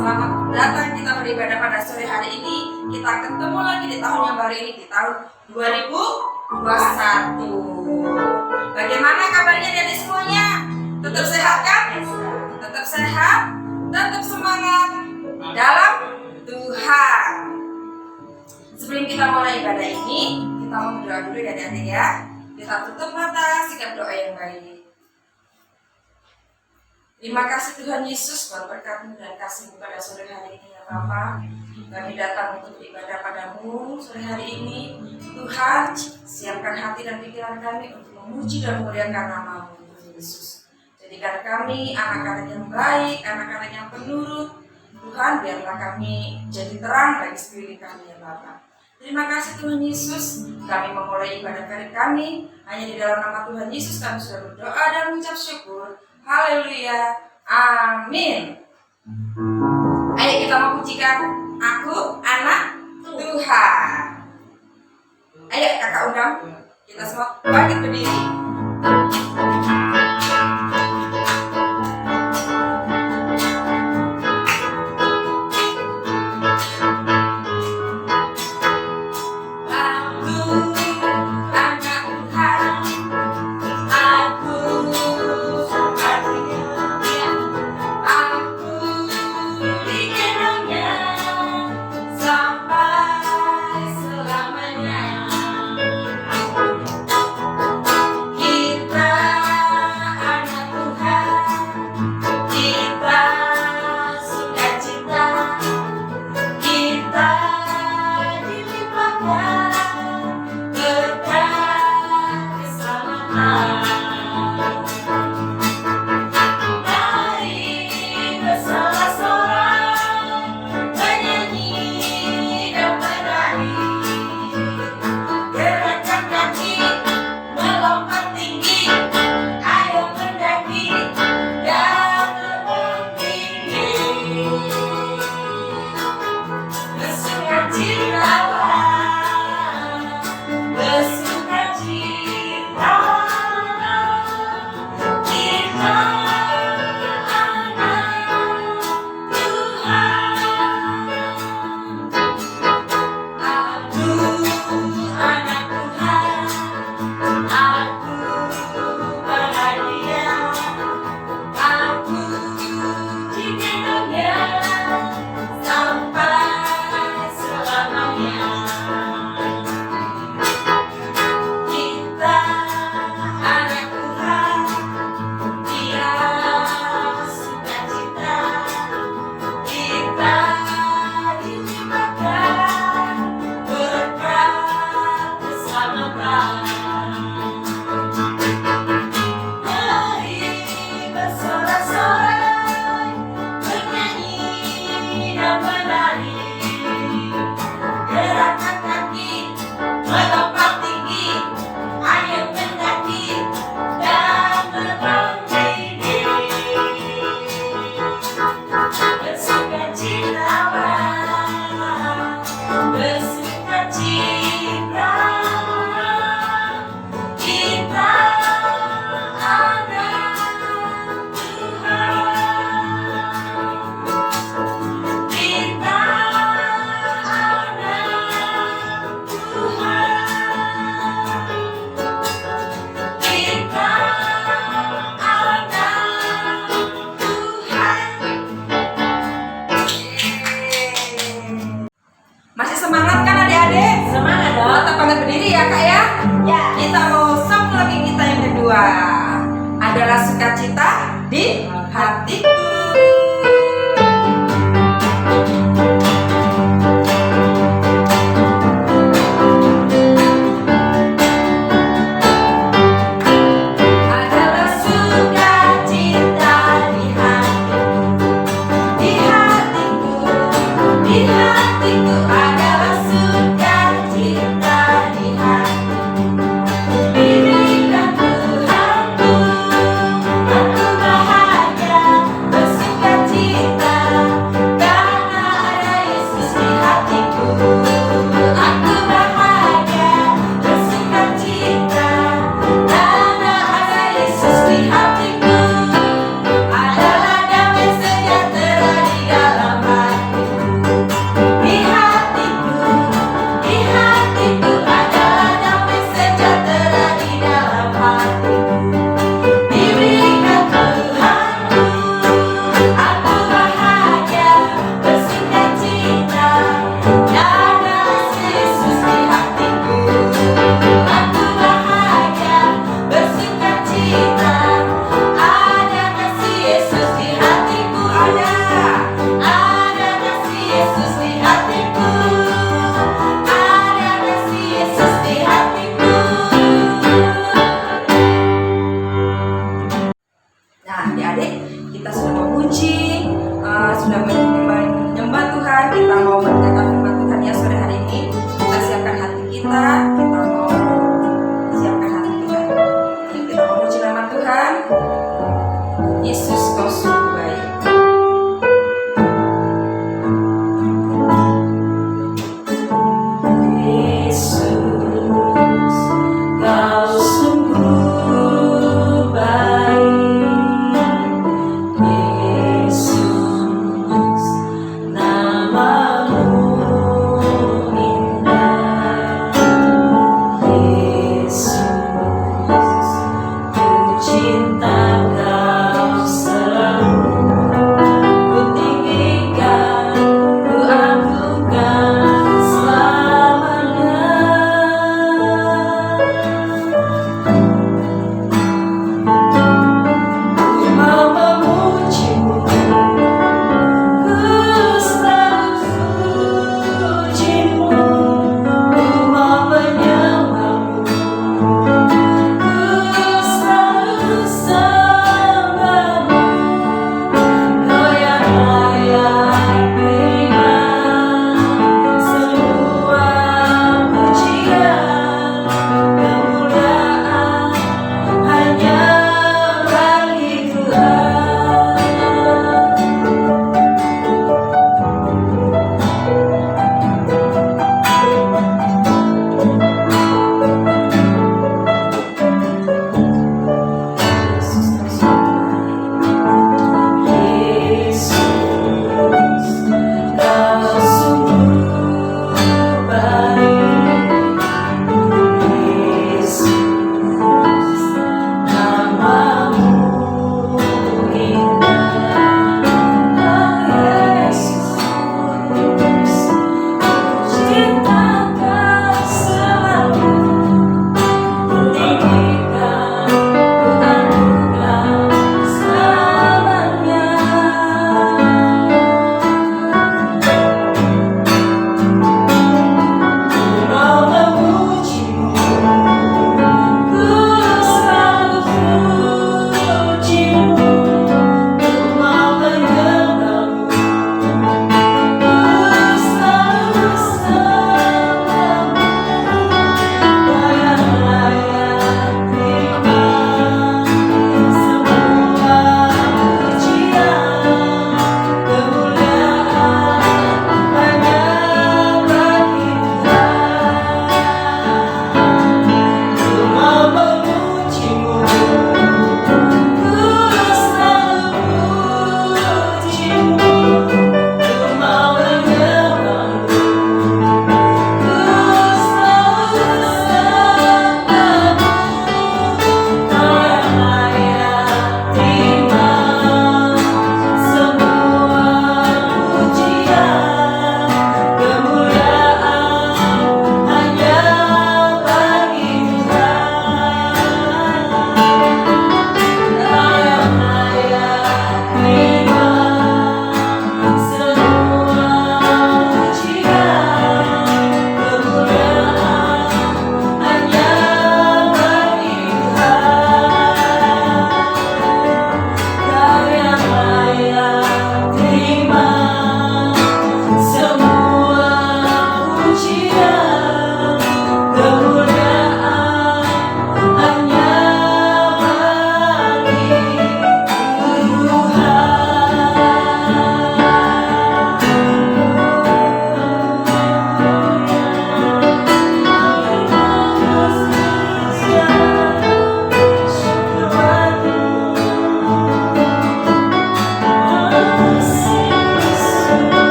Selamat datang kita beribadah pada sore hari ini. Kita ketemu lagi di tahun yang baru ini, di tahun 2021. Bagaimana kabarnya dari semuanya? Tetap sehat kan? Tetap sehat, tetap semangat dalam Tuhan. Sebelum kita mulai ibadah ini, kita mau berdoa dulu ya adik-adik ya. Kita tutup mata, sikap doa yang baik. Terima kasih Tuhan Yesus buat berkat-Mu dan kasih-Mu pada sore hari ini ya Bapa. Kami datang untuk beribadah padamu sore hari ini. Tuhan, siapkan hati dan pikiran kami untuk memuji dan memuliakan nama-Mu Tuhan Yesus. Jadikan kami anak-anak yang baik, anak-anak yang penurut. Tuhan, biarlah kami jadi terang bagi sekeliling kami ya Bapa. Terima kasih Tuhan Yesus. Kami memulai ibadah kami hanya di dalam nama Tuhan Yesus kami sudah berdoa dan mengucap syukur. Haleluya, amin. Ayo kita memujikan Aku anak Tuhan. Ayo kakak undang kita semua bangkit berdiri.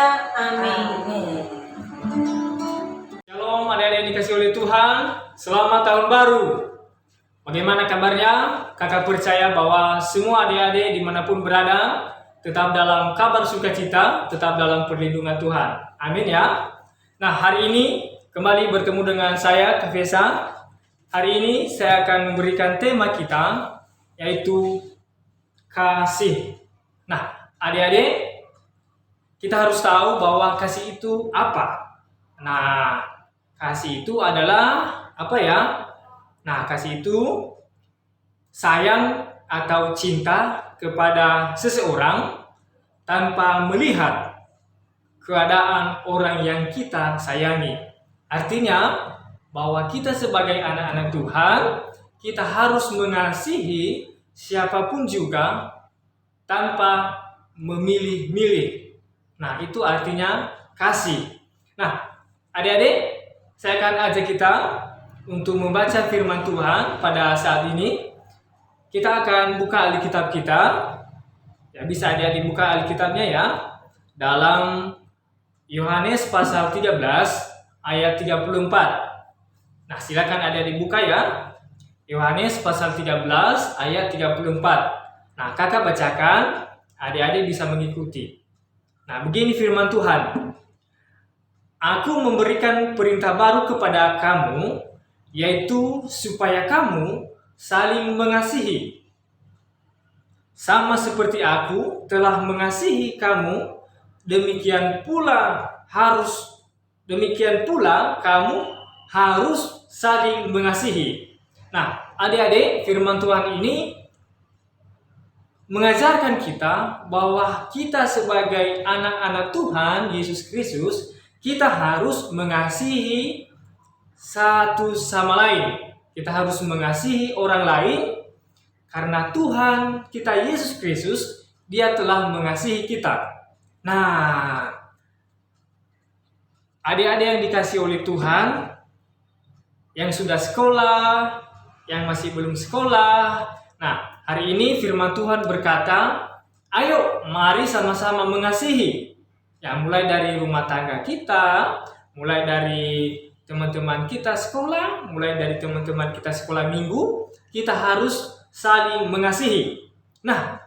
percaya. Amin. Amin. Shalom adik-adik yang dikasih oleh Tuhan, selamat tahun baru. Bagaimana kabarnya? Kakak percaya bahwa semua adik-adik dimanapun berada tetap dalam kabar sukacita, tetap dalam perlindungan Tuhan. Amin ya. Nah, hari ini kembali bertemu dengan saya, Kak Fesa. Hari ini saya akan memberikan tema kita, yaitu kasih. Nah, adik-adik, kita harus tahu bahwa kasih itu apa. Nah, kasih itu adalah apa ya? Nah, kasih itu sayang atau cinta kepada seseorang tanpa melihat keadaan orang yang kita sayangi. Artinya bahwa kita sebagai anak-anak Tuhan, kita harus mengasihi siapapun juga tanpa memilih-milih. Nah, itu artinya kasih. Nah, adik-adik, saya akan ajak kita untuk membaca firman Tuhan pada saat ini. Kita akan buka Alkitab kita. Ya, bisa adik-adik buka Alkitabnya ya. Dalam Yohanes pasal 13 ayat 34. Nah, silakan adik-adik buka ya. Yohanes pasal 13 ayat 34. Nah, kakak bacakan, adik-adik bisa mengikuti. Nah, begini firman Tuhan. Aku memberikan perintah baru kepada kamu, yaitu supaya kamu saling mengasihi. Sama seperti aku telah mengasihi kamu, demikian pula kamu harus saling mengasihi. Nah, adik-adik, firman Tuhan ini mengajarkan kita bahwa kita sebagai anak-anak Tuhan Yesus Kristus, kita harus mengasihi satu sama lain. Kita harus mengasihi orang lain karena Tuhan kita Yesus Kristus, Dia telah mengasihi kita. Nah, adik-adik yang dikasihi oleh Tuhan, yang sudah sekolah, yang masih belum sekolah. Nah, hari ini firman Tuhan berkata, ayo mari sama-sama mengasihi. Ya, mulai dari rumah tangga kita, mulai dari teman-teman kita sekolah, mulai dari teman-teman kita sekolah minggu, kita harus saling mengasihi. Nah,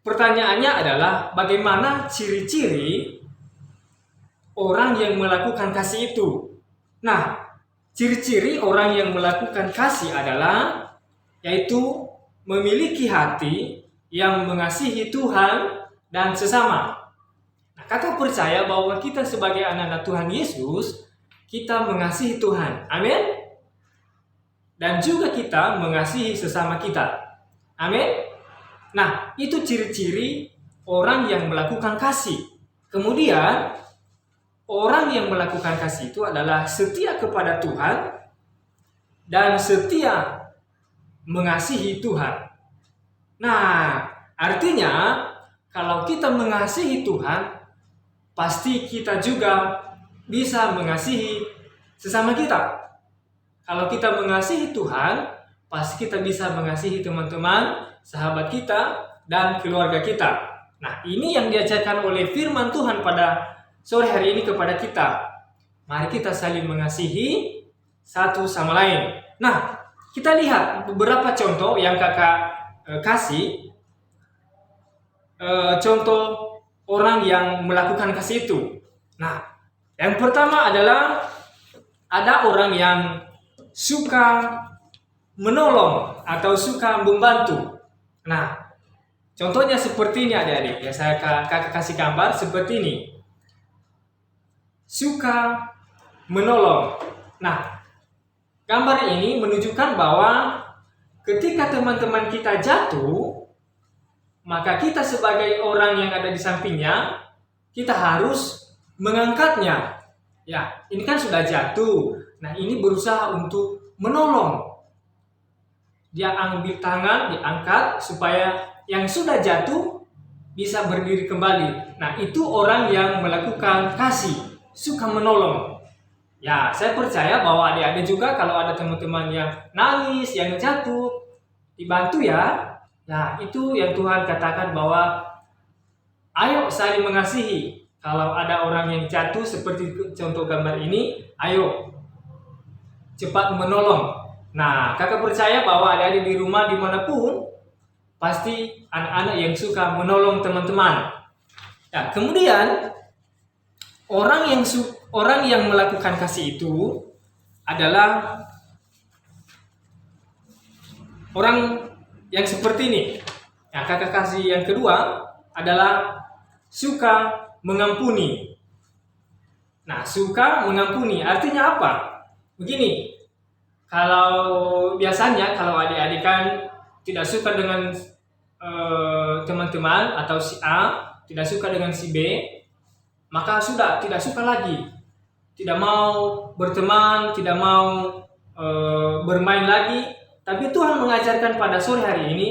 pertanyaannya adalah bagaimana ciri-ciri orang yang melakukan kasih itu? Nah, ciri-ciri orang yang melakukan kasih adalah yaitu memiliki hati yang mengasihi Tuhan dan sesama. Nah, kakak percaya bahwa kita sebagai anak-anak Tuhan Yesus, kita mengasihi Tuhan. Amin. Dan juga kita mengasihi sesama kita. Amin. Nah, itu ciri-ciri orang yang melakukan kasih. Kemudian, orang yang melakukan kasih itu adalah setia kepada Tuhan dan setia mengasihi Tuhan. Nah, artinya kalau kita mengasihi Tuhan, pasti kita juga bisa mengasihi sesama kita. Kalau kita mengasihi Tuhan, pasti kita bisa mengasihi teman-teman, sahabat kita, dan keluarga kita. Nah, ini yang diajarkan oleh firman Tuhan pada sore hari ini kepada kita. Mari kita saling mengasihi satu sama lain. Nah, kita lihat beberapa contoh yang kakak kasih. Contoh orang yang melakukan kasih itu. Nah, yang pertama adalah ada orang yang suka menolong atau suka membantu. Nah, contohnya seperti ini adik-adik. Ya, saya kakak kasih gambar seperti ini. Suka menolong. Nah, gambar ini menunjukkan bahwa ketika teman-teman kita jatuh, maka kita sebagai orang yang ada di sampingnya, kita harus mengangkatnya. Ya, ini kan sudah jatuh. Nah, ini berusaha untuk menolong. Dia ambil tangan, diangkat supaya yang sudah jatuh bisa berdiri kembali. Nah, itu orang yang melakukan kasih, suka menolong. Ya, saya percaya bahwa adik-adik juga kalau ada teman-teman yang nangis, yang jatuh, dibantu ya. Nah, itu yang Tuhan katakan bahwa ayo saling mengasihi. kalau ada orang yang jatuh seperti contoh gambar ini, ayo cepat menolong. Nah, kakak percaya bahwa adik-adik di rumah dimanapun pasti anak-anak yang suka menolong teman-teman. Ya, kemudian orang yang melakukan kasih itu adalah orang yang seperti ini. Nah, kakak kasih yang kedua adalah suka mengampuni. Nah, suka mengampuni artinya apa? Begini, kalau biasanya kalau adik-adik kan tidak suka dengan teman-teman atau si A, tidak suka dengan si B, maka sudah tidak suka lagi, tidak mau berteman, tidak mau bermain lagi. Tapi Tuhan mengajarkan pada sore hari ini,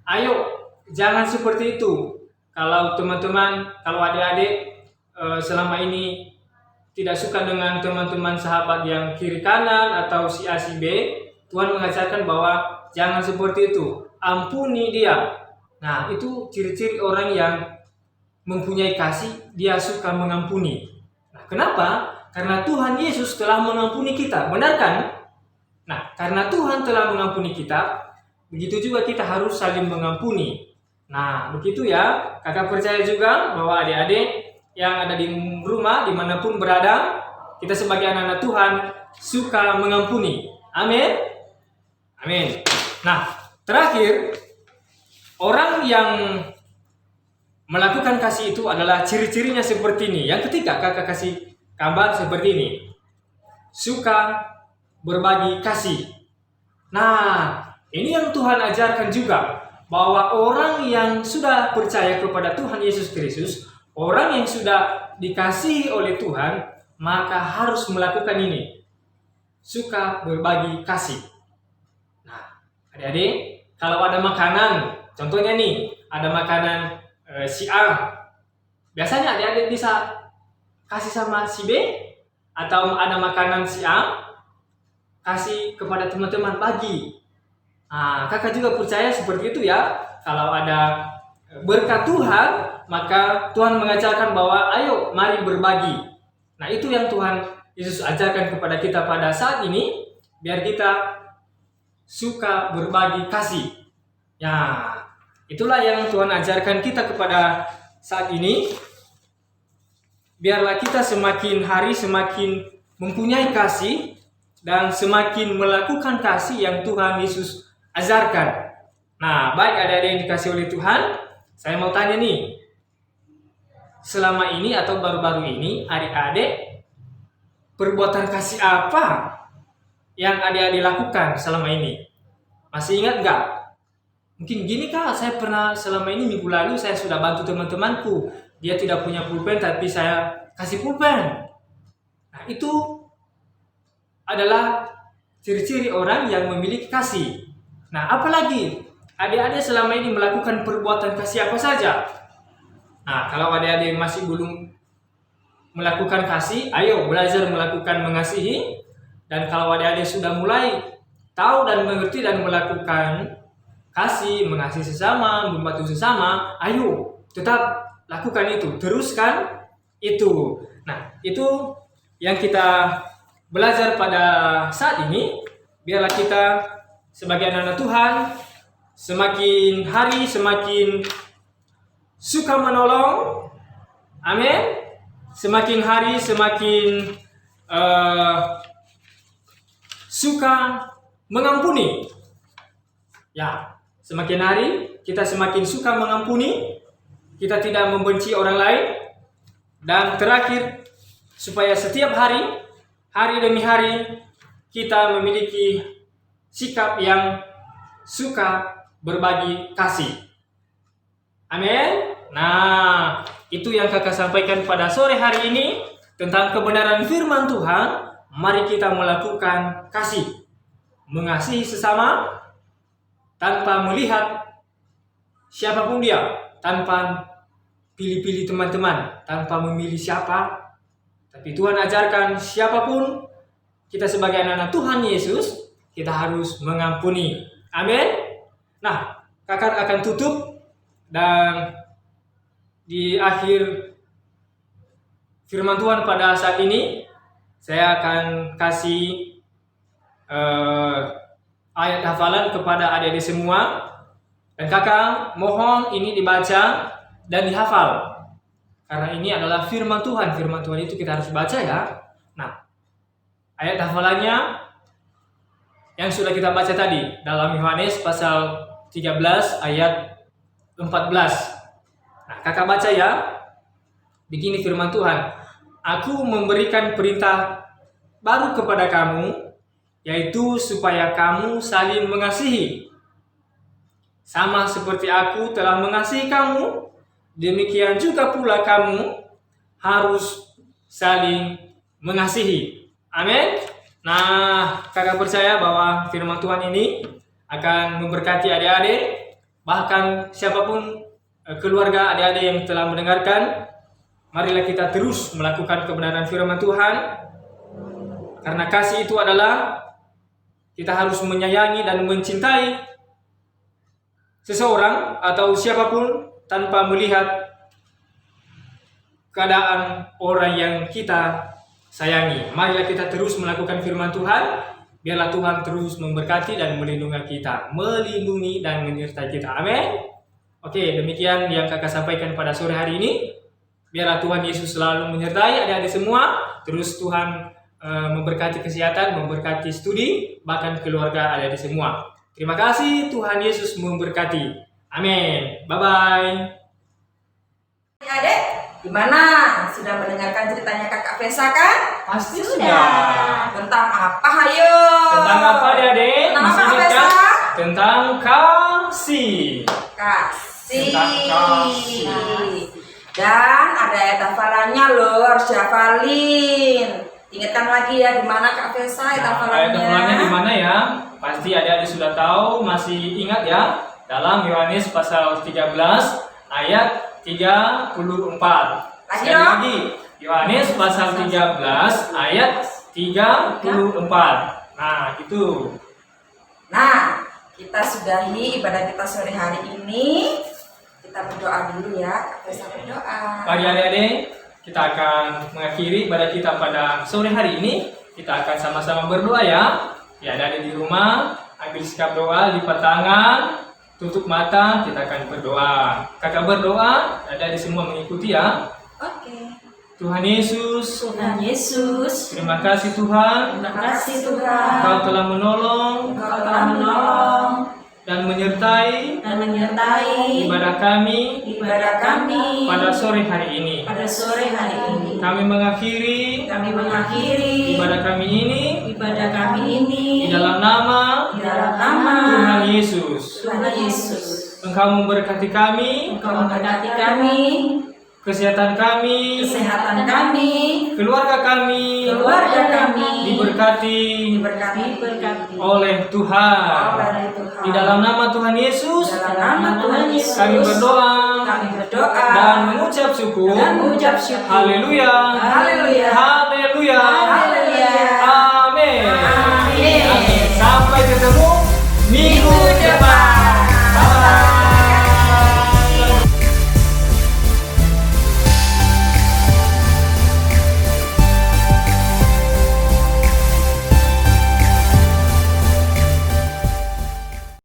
ayo jangan seperti itu. Kalau teman-teman, kalau adik-adik selama ini tidak suka dengan teman-teman sahabat yang kiri kanan atau si A si B, Tuhan mengajarkan bahwa jangan seperti itu, ampuni dia. Nah, itu ciri-ciri orang yang mempunyai kasih, dia suka mengampuni. Nah, kenapa? Karena Tuhan Yesus telah mengampuni kita, benar kan? Nah, karena Tuhan telah mengampuni kita, begitu juga kita harus saling mengampuni. Nah, begitu ya. Kakak percaya juga bahwa adik-adik yang ada di rumah, dimanapun berada, kita sebagai anak-anak Tuhan suka mengampuni. Amin. Amin. Nah, terakhir, orang yang melakukan kasih itu adalah ciri-cirinya seperti ini. Yang ketiga, kakak kasih gambar seperti ini. Suka berbagi kasih. Nah, ini yang Tuhan ajarkan juga, bahwa orang yang sudah percaya kepada Tuhan Yesus Kristus, orang yang sudah dikasihi oleh Tuhan, maka harus melakukan ini. Suka berbagi kasih. Nah, adik-adik, kalau ada makanan, contohnya nih, ada makanan si A, biasanya adik-adik bisa kasih sama si B, atau ada makanan si A, kasih kepada teman-teman, bagi. Nah, kakak juga percaya seperti itu ya. Kalau ada berkat Tuhan, maka Tuhan mengajarkan bahwa ayo mari berbagi. Nah, itu yang Tuhan Yesus ajarkan kepada kita pada saat ini, biar kita suka berbagi kasih. Ya, itulah yang Tuhan ajarkan kita kepada saat ini. Biarlah kita semakin hari semakin mempunyai kasih dan semakin melakukan kasih yang Tuhan Yesus ajarkan. Nah, baik adik-adik yang dikasih oleh Tuhan, saya mau tanya nih, selama ini atau baru-baru ini, adik-adik perbuatan kasih apa yang adik-adik lakukan selama ini? Masih ingat nggak? Mungkin gini kak, saya pernah selama ini minggu lalu saya sudah bantu teman-temanku. Dia tidak punya pulpen tapi saya kasih pulpen. Nah, itu adalah ciri-ciri orang yang memiliki kasih. Nah, apalagi adik-adik selama ini melakukan perbuatan kasih apa saja? Nah, kalau adik-adik masih belum melakukan kasih, ayo belajar melakukan mengasihi. Dan kalau adik-adik sudah mulai tahu dan mengerti dan melakukan kasih, mengasihi sesama, membantu sesama, ayo tetap lakukan itu, teruskan itu. Nah, itu yang kita belajar pada saat ini. Biarlah kita sebagai anak-anak Tuhan semakin hari semakin suka menolong. Amin. Semakin hari semakin suka mengampuni. Ya, semakin hari kita semakin suka mengampuni. Kita tidak membenci orang lain. Dan terakhir, supaya setiap hari, hari demi hari, kita memiliki sikap yang suka berbagi kasih. Amin. Nah, itu yang kakak sampaikan pada sore hari ini tentang kebenaran firman Tuhan. Mari kita melakukan kasih, mengasihi sesama tanpa melihat siapapun dia, tanpa pilih-pilih teman-teman, tanpa memilih siapa. Tapi Tuhan ajarkan siapapun kita sebagai anak-anak Tuhan Yesus, kita harus mengampuni. Amin. Nah, kakak akan tutup, dan di akhir firman Tuhan pada saat ini. Saya akan kasih ayat hafalan kepada adik-adik semua. Dan kakak mohon ini dibaca dan dihafal. Karena ini adalah firman Tuhan. Firman Tuhan itu kita harus baca ya. Nah, ayat hafalannya yang sudah kita baca tadi dalam Yohanes pasal 13 ayat 14. Nah, kakak baca ya. Begini firman Tuhan. Aku memberikan perintah baru kepada kamu, yaitu supaya kamu saling mengasihi. Sama seperti aku telah mengasihi kamu, demikian juga pula kamu harus saling mengasihi. Amin. Nah, kakak percaya bahwa firman Tuhan ini akan memberkati adik-adik, bahkan siapapun keluarga adik-adik yang telah mendengarkan. Marilah kita terus melakukan kebenaran firman Tuhan. Karena kasih itu adalah kita harus menyayangi dan mencintai seseorang atau siapapun tanpa melihat keadaan orang yang kita sayangi. Marilah kita terus melakukan firman Tuhan. Biarlah Tuhan terus memberkati dan melindungi kita. Melindungi dan menyertai kita. Amin. Oke, demikian yang kakak sampaikan pada sore hari ini. Biarlah Tuhan Yesus selalu menyertai adik-adik semua. Terus Tuhan memberkati kesehatan, memberkati studi, bahkan keluarga adik-adik semua. Terima kasih, Tuhan Yesus memberkati. Amin. Bye-bye. Adik, gimana? Sudah mendengarkan ceritanya kakak Vesa kan? Pasti Sudah. Tentang apa, ayo? Tentang apa adik-adik? Tentang apa, Masih Kak ingat kan? Vesa? Tentang kasih. Kasih. Tentang kasih. Dan ada ayat hafalannya loh, harus dihafalin. Ingatkan lagi ya, di mana Kak Vesa ayat hafalannya? Ayat hafalannya di mana ya? Pasti adik-adik sudah tahu, masih ingat ya? Dalam Yohanes pasal 13 ayat 34. Lagi Sekali dong. lagi, Yohanes pasal 13 ayat 34. Nah, gitu. Nah, kita sudahi ibadah kita sore hari ini. Kita berdoa dulu ya, Kak Vesa berdoa. Mari adik-adik, kita akan mengakhiri ibadah kita pada sore hari ini. Kita akan sama-sama berdoa ya. Ya, adik-adik di rumah, ambil sikap doa, lipat tangan, tutup mata, kita akan berdoa. Kakak berdoa, adik-adik semua mengikuti ya. Oke. Tuhan Yesus, Tuhan Yesus, terima kasih Tuhan, terima kasih Tuhan, Engkau telah menolong Engkau telah menolong dan menyertai dan menyertai ibadah kami ibadah kami pada sore hari ini. pada sore hari ini. Kami mengakhiri Kami mengakhiri ibadah kami ini ibadah kami ini di dalam nama di dalam nama Tuhan Yesus. Tuhan Yesus. Engkau memberkati kami, Engkau memberkati kami, kesehatan kami, kesehatan kami, keluarga kami, diberkati diberkati oleh Tuhan. Oleh Tuhan. Di dalam nama Tuhan Yesus, Dalam nama Tuhan Yesus. kami berdoa Kami berdoa dan mengucap syukur. dan mengucap syukur. Haleluya. Haleluya.